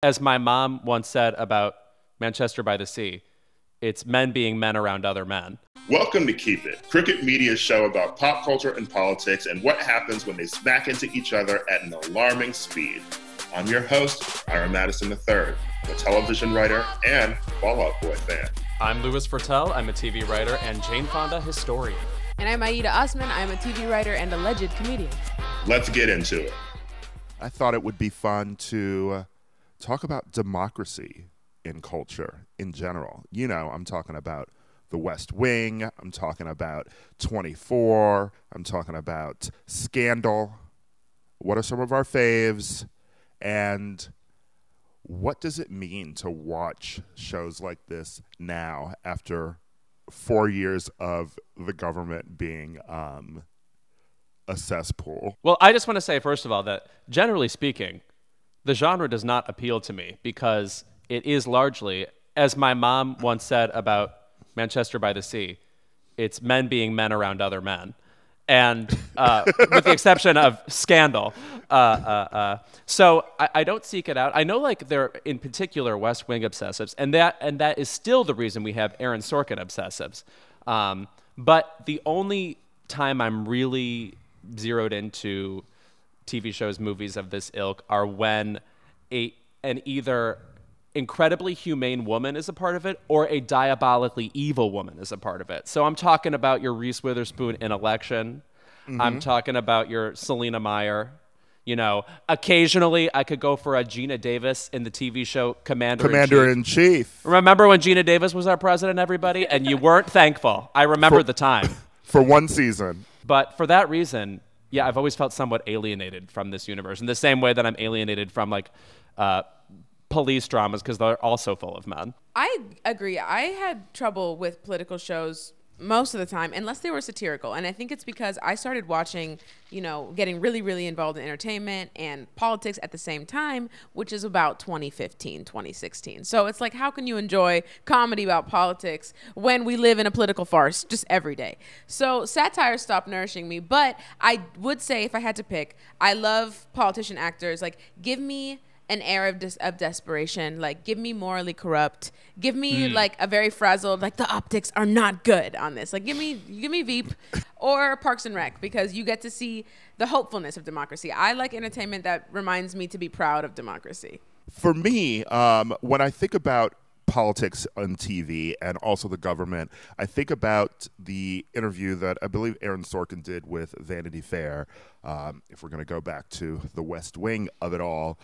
As my mom once said about Manchester by the Sea, it's men being men around other men. Welcome to Keep It, Cricket Media's show about pop culture and politics and what happens when they smack into each other at an alarming speed. I'm your host, Ira Madison III, a television writer and Fall Out Boy fan. I'm Louis Fertel. I'm a TV writer and Jane Fonda historian. And I'm Aida Osman. I'm a TV writer and alleged comedian. Let's get into it. I thought it would be fun to talk about democracy in culture in general. You know, I'm talking about The West Wing. I'm talking about 24. I'm talking about Scandal. What are some of our faves? And what does it mean to watch shows like this now after 4 years of the government being a cesspool? Well, I just want to say, first of all, that generally speaking, the genre does not appeal to me because it is largely, as my mom once said about Manchester by the Sea, it's men being men around other men. And with the exception of Scandal. So I don't seek it out. I know, like, there are, in particular, West Wing obsessives, and that is still the reason we have Aaron Sorkin obsessives. But the only time I'm really zeroed into TV shows, movies of this ilk are when an either incredibly humane woman is a part of it or a diabolically evil woman is a part of it. So I'm talking about your Reese Witherspoon in Election. Mm-hmm. I'm talking about your Selena Meyer. You know, occasionally I could go for a Gina Davis in the TV show Commander-in-Chief. Remember when Gina Davis was our president, everybody? And you weren't thankful. I remember the time. For one season. But for that reason, yeah, I've always felt somewhat alienated from this universe in the same way that I'm alienated from, like, police dramas because they're also full of men. I agree. I had trouble with political shows most of the time, unless they were satirical. And I think it's because I started watching, you know, getting really, really involved in entertainment and politics at the same time, which is about 2015, 2016. So it's like, how can you enjoy comedy about politics when we live in a political farce just every day? So satire stopped nourishing me. But I would say, if I had to pick, I love politician actors. Like, give me an air of desperation, like, give me morally corrupt, give me like a very frazzled, like, the optics are not good on this, like, give me Veep or Parks and Rec, because you get to see the hopefulness of democracy. I like entertainment that reminds me to be proud of democracy. For me, when I think about politics on TV and also the government, I think about the interview that I believe Aaron Sorkin did with Vanity Fair. If we're going to go back to the West Wing of it all,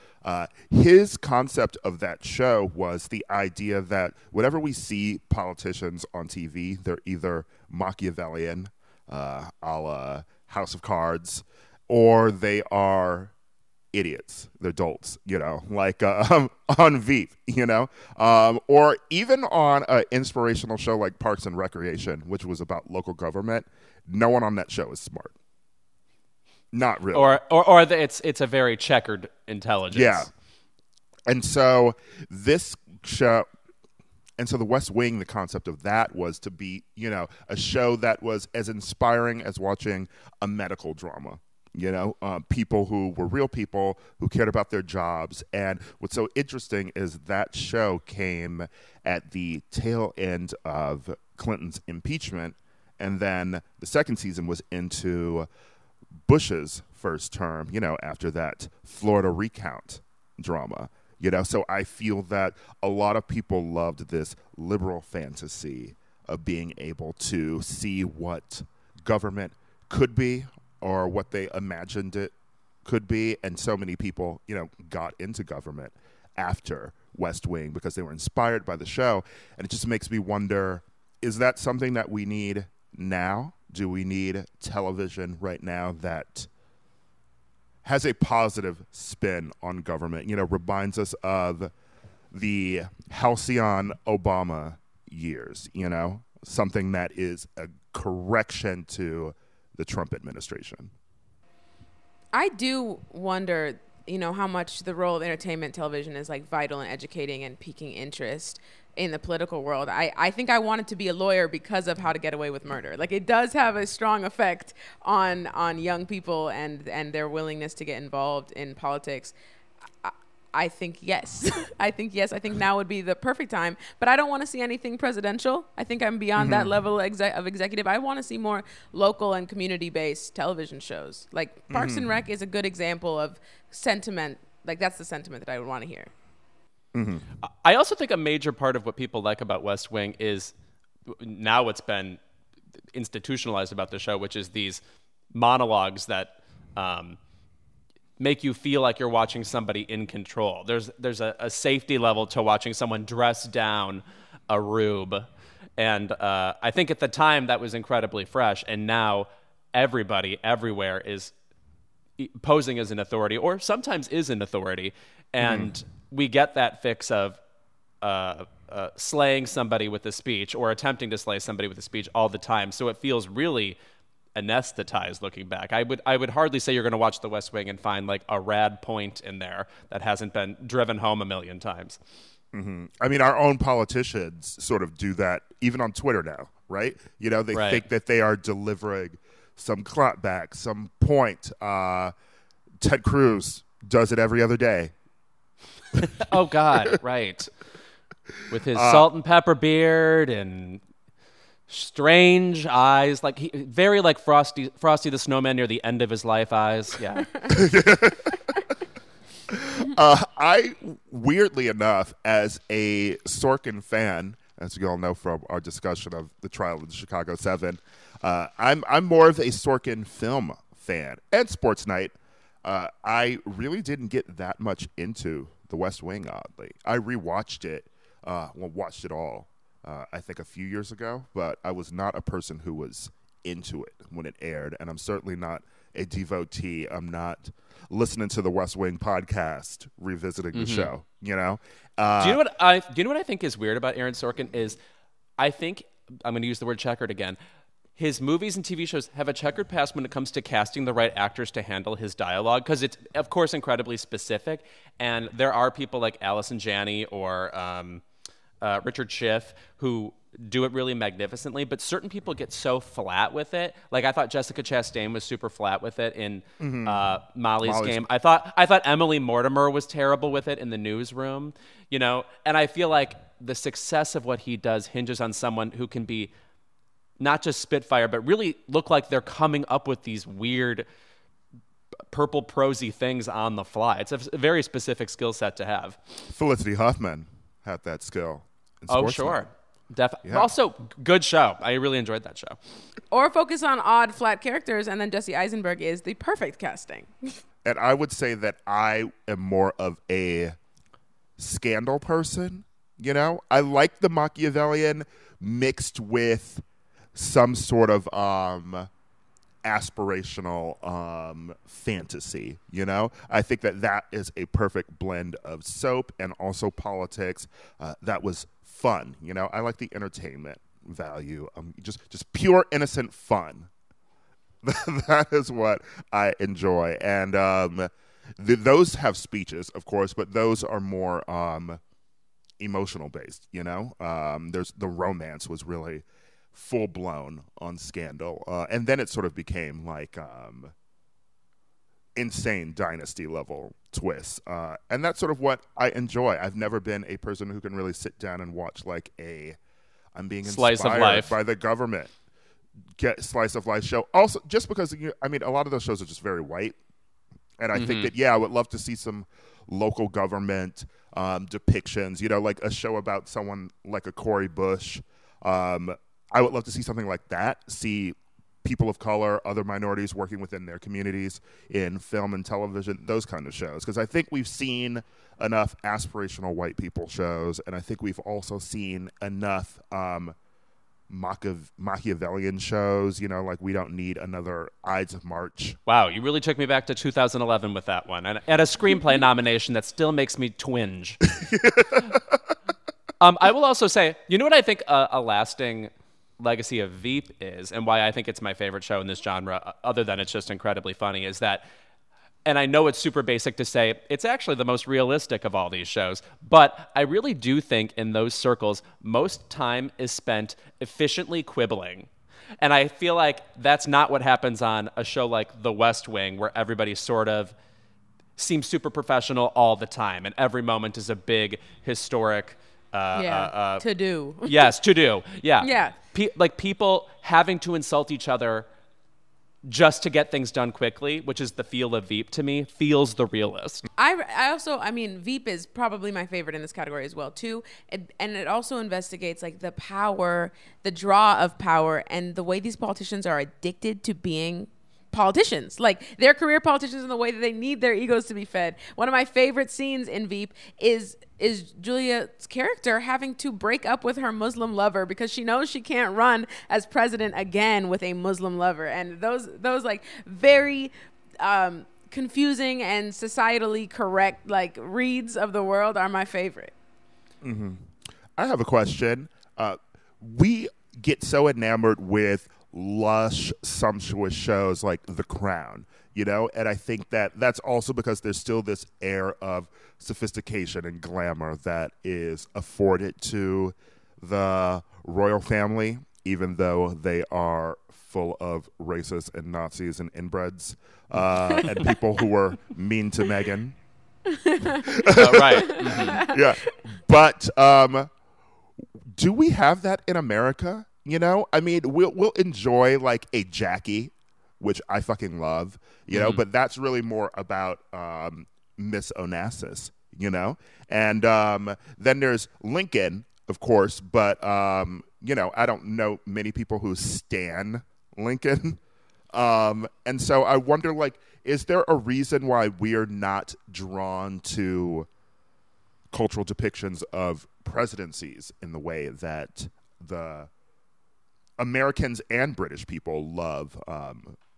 his concept of that show was the idea that whenever we see politicians on TV, they're either Machiavellian, a la House of Cards, or they are idiots. They're dolts, you know, like on Veep, you know, or even on an inspirational show like Parks and Recreation, which was about local government. No one on that show is smart. Not really. Or it's a very checkered intelligence. Yeah. And so this show, and so the West Wing, the concept of that was to be, you know, a show that was as inspiring as watching a medical drama. You know, people who were real people who cared about their jobs. And what's so interesting is that show came at the tail end of Clinton's impeachment. And then the second season was into Bush's first term, you know, after that Florida recount drama. You know, so I feel that a lot of people loved this liberal fantasy of being able to see what government could be, or what they imagined it could be. And so many people, you know, got into government after West Wing because they were inspired by the show. And it just makes me wonder, is that something that we need now? Do we need television right now that has a positive spin on government? You know, reminds us of the halcyon Obama years, you know, something that is a correction to the Trump administration. I do wonder, you know, how much the role of entertainment television is, like, vital in educating and piquing interest in the political world. I think I wanted to be a lawyer because of How to Get Away with Murder. Like, it does have a strong effect on young people and their willingness to get involved in politics. I think yes. I think yes. I think now would be the perfect time. But I don't want to see anything presidential. I think I'm beyond that level of executive. I want to see more local and community-based television shows. Like Parks and Rec is a good example of sentiment. Like that's the sentiment that I would want to hear. I also think a major part of what people like about West Wing is now what's been institutionalized about the show, which is these monologues that make you feel like you're watching somebody in control. There's a safety level to watching someone dress down a rube. And I think at the time that was incredibly fresh. And now everybody everywhere is posing as an authority, or sometimes is an authority. And we get that fix of slaying somebody with a speech or attempting to slay somebody with a speech all the time. So it feels really anesthetized looking back. I would hardly say you're going to watch The West Wing and find like a rad point in there that hasn't been driven home a million times. I mean, our own politicians sort of do that even on Twitter now, right? You know, they think that they are delivering some clapback, some point. Ted Cruz does it every other day. Oh, God, right. With his salt and pepper beard and strange eyes, like very like Frosty the Snowman near the end of his life eyes. Yeah. I weirdly enough, as a Sorkin fan, as you all know from our discussion of the trial of the Chicago 7, I'm more of a Sorkin film fan and Sports Night. I really didn't get that much into The West Wing. Oddly, I rewatched it. Watched it all. I think a few years ago, but I was not a person who was into it when it aired, and I'm certainly not a devotee. I'm not listening to the West Wing podcast, revisiting the show. You know. Do you know what I think is weird about Aaron Sorkin is, I think I'm going to use the word checkered again. His movies and TV shows have a checkered past when it comes to casting the right actors to handle his dialogue, because it's of course incredibly specific, and there are people like Allison Janney or Richard Schiff who do it really magnificently, but certain people get so flat with it. Like I thought Jessica Chastain was super flat with it in Molly's Game. I thought Emily Mortimer was terrible with it in The Newsroom, you know. And I feel like the success of what he does hinges on someone who can be not just spitfire, but really look like they're coming up with these weird purple prosy things on the fly. It's a very specific skill set to have. Felicity Huffman had that skill. Oh, sure. Definitely. Yeah. Also, good show. I really enjoyed that show. Or focus on odd, flat characters, and then Jesse Eisenberg is the perfect casting. And I would say that I am more of a scandal person, you know? I like the Machiavellian mixed with some sort of aspirational fantasy, you know? I think that is a perfect blend of soap and also politics. That was fun, you know? I like the entertainment value. Just pure innocent fun. That is what I enjoy. And those have speeches, of course, but those are more emotional based, you know? There's the romance was really full blown on Scandal. And then it sort of became like insane dynasty level twists. And that's sort of what I enjoy. I've never been a person who can really sit down and watch like I'm being inspired slice of life by the government. Get slice of life show. Also, just because, I mean, a lot of those shows are just very white. And I think that, I would love to see some local government depictions, you know, like a show about someone like a Cori Bush. I would love to see something like that, see people of color, other minorities working within their communities in film and television, those kind of shows. Because I think we've seen enough aspirational white people shows, and I think we've also seen enough Machiavellian shows, you know, like we don't need another Ides of March. Wow, you really took me back to 2011 with that one. And a screenplay nomination that still makes me twinge. I will also say, you know what I think a lasting legacy of Veep is, and why I think it's my favorite show in this genre, other than it's just incredibly funny, is that, and I know it's super basic to say, it's actually the most realistic of all these shows, but I really do think in those circles, most time is spent efficiently quibbling. And I feel like that's not what happens on a show like The West Wing, where everybody sort of seem super professional all the time, and every moment is a big historic to do. Yes, to do. Yeah. Yeah. Like people having to insult each other just to get things done quickly, which is the feel of Veep to me, feels the realest. I mean, Veep is probably my favorite in this category as well, too. And it also investigates like the power, the draw of power, and the way these politicians are addicted to being politicians. Like, they're career politicians in the way that they need their egos to be fed. One of my favorite scenes in Veep is Julia's character having to break up with her Muslim lover because she knows she can't run as president again with a Muslim lover. And those like very confusing and societally correct like reads of the world are my favorite. Mm-hmm. I have a question. We get so enamored with lush, sumptuous shows like The Crown, you know? And I think that that's also because there's still this air of sophistication and glamour that is afforded to the royal family, even though they are full of racists and Nazis and inbreds and people who were mean to Meghan. Right. Mm-hmm. Yeah. But do we have that in America? You know, I mean, we'll enjoy like a Jackie, which I fucking love, you know, but that's really more about Miss Onassis, you know? And then there's Lincoln, of course, but, you know, I don't know many people who stan Lincoln. And so I wonder, like, is there a reason why we're not drawn to cultural depictions of presidencies in the way that the Americans and British people love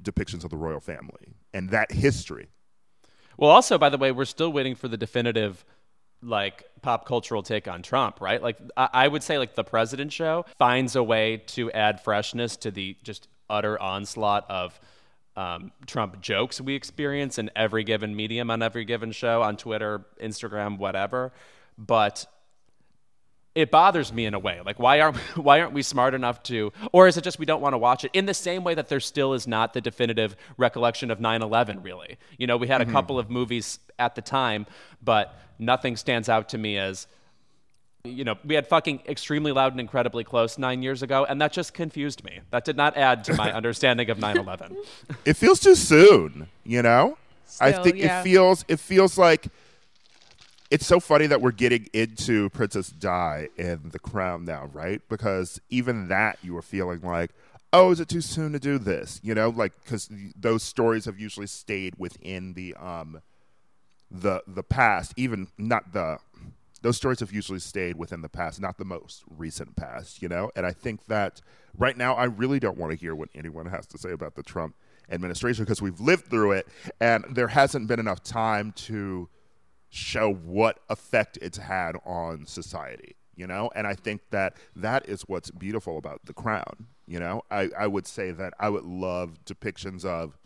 depictions of the royal family and that history? Well, also, by the way, we're still waiting for the definitive, like, pop cultural take on Trump, right? Like, I would say, like, The President Show finds a way to add freshness to the just utter onslaught of Trump jokes we experience in every given medium on every given show, on Twitter, Instagram, whatever. But it bothers me in a way. Like, why aren't we smart enough to, or is it just we don't want to watch it? In the same way that there still is not the definitive recollection of 9/11, really. You know, we had a couple of movies at the time, but nothing stands out to me as, you know, we had fucking Extremely Loud and Incredibly Close 9 years ago, and that just confused me. That did not add to my understanding of 9/11. It feels too soon, you know? Still, I think yeah. it feels like it's so funny that we're getting into Princess Di in The Crown now, right? Because even that you were feeling like, oh, is it too soon to do this? You know, like, because those stories have usually stayed within the past, even not the. Those stories have usually stayed within the past, not the most recent past, you know? And I think that right now I really don't want to hear what anyone has to say about the Trump administration because we've lived through it and there hasn't been enough time to show what effect it's had on society, you know? And I think that that is what's beautiful about The Crown, you know? I would say that I would love depictions of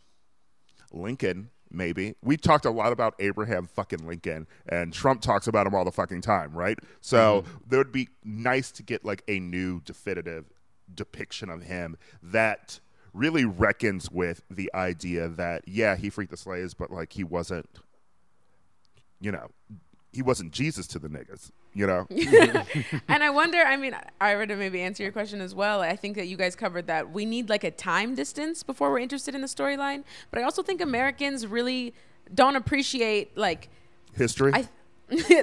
Lincoln. Maybe. We talked a lot about Abraham fucking Lincoln, and Trump talks about him all the fucking time, right? So there would be nice to get like a new definitive depiction of him that really reckons with the idea that, yeah, he freed the slaves, but like he wasn't, you know, he wasn't Jesus to the niggas, you know? And I wonder, I mean, Ira, to maybe answer your question as well, I think that you guys covered that we need like a time distance before we're interested in the storyline. But I also think Americans really don't appreciate like history.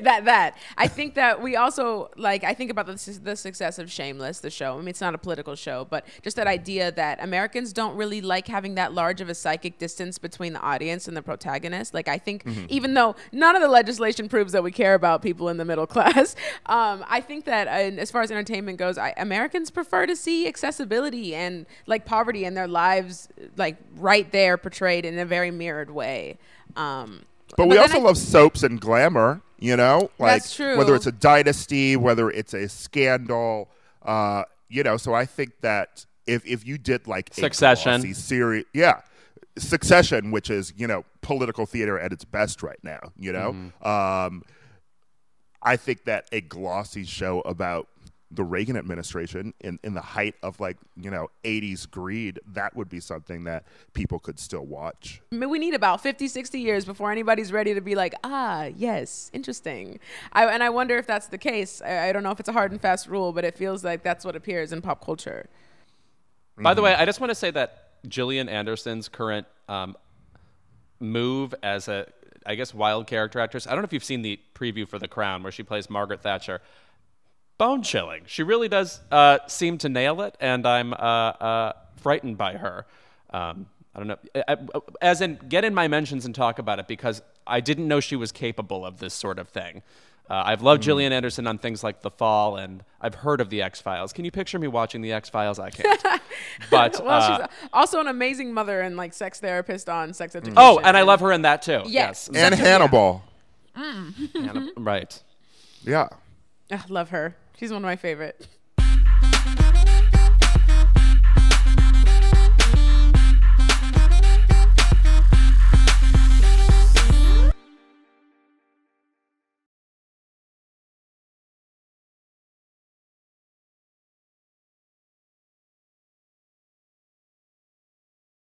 that I think that we also like I think about the success of Shameless, the show. I mean, it's not a political show, but just that idea that Americans don't really like having that large of a psychic distance between the audience and the protagonist. Like, I think even though none of the legislation proves that we care about people in the middle class, I think that as far as entertainment goes, Americans prefer to see accessibility and like poverty in their lives, like right there portrayed in a very mirrored way. But we also love soaps and glamour, you know? Like, that's true. Whether it's a dynasty, whether it's a scandal, you know, so I think that if you did like Succession. A glossy series, Succession, which is, you know, political theater at its best right now, you know? I think that a glossy show about the Reagan administration in the height of 80s greed, that would be something that people could still watch. I mean, we need about 50, 60 years before anybody's ready to be like, yes, interesting. And I wonder if that's the case. I don't know if it's a hard and fast rule, but it feels like that's what appears in pop culture. By the way, I just want to say that Gillian Anderson's current move as a, I guess, wild character actress, I don't know if you've seen the preview for The Crown where she plays Margaret Thatcher. Bone chilling. She really does seem to nail it, and I'm frightened by her. I don't know. As in, get in my mentions and talk about it, because I didn't know she was capable of this sort of thing. I've loved Gillian Anderson on things like The Fall, and I've heard of The X-Files. Can you picture me watching The X-Files? I can't. But well, she's also an amazing mother and sex therapist on Sex Education. Oh, and I love her in that too. Yes. And Hannibal. Right. Yeah. Love her. She's one of my favorite.